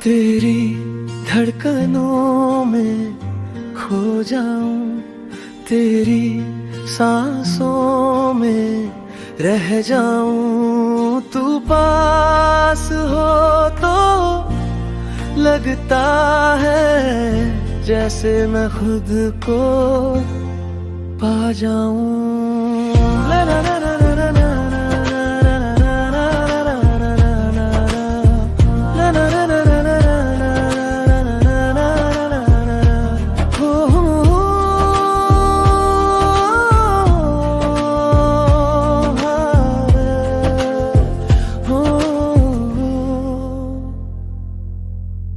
तेरी धड़कनों में खो जाऊं, तेरी सांसों में रह जाऊं। तू पास हो तो लगता है जैसे मैं खुद को पा जाऊं। ला ला ला ला ला ला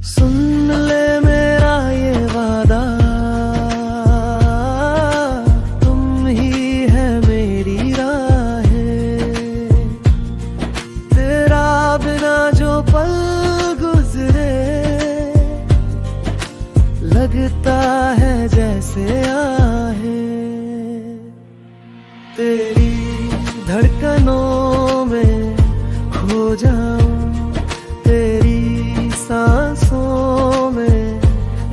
सुन ले मेरा ये वादा, तुम ही है मेरी राहें। तेरा बिना जो पल गुजरे लगता है जैसे आहे। तेरी धड़कनों में खो जाऊं, तेरी सांसों में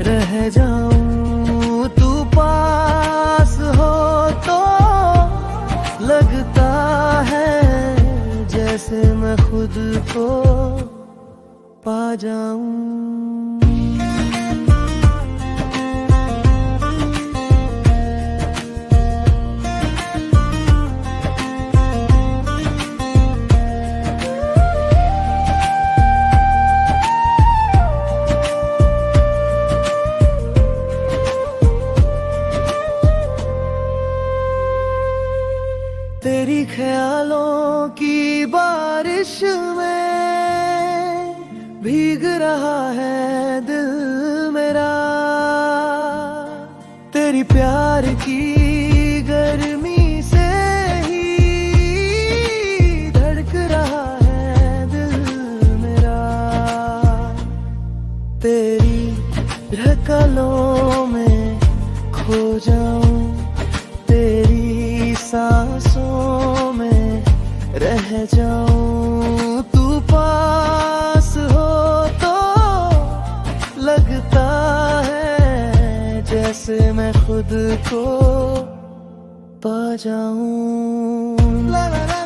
रह जाऊं। तू पास हो तो लगता है जैसे मैं खुद को पा जाऊं। तेरी ख्यालों की बारिश में भीग रहा है दिल मेरा। तेरी प्यार की गर्मी से ही धड़क रहा है दिल मेरा। तेरी धड़कनों में खो जाऊं, तेरी सांसों में रह जाऊं। तू पास हो तो लगता है जैसे मैं खुद को पा जाऊं। ला ला ला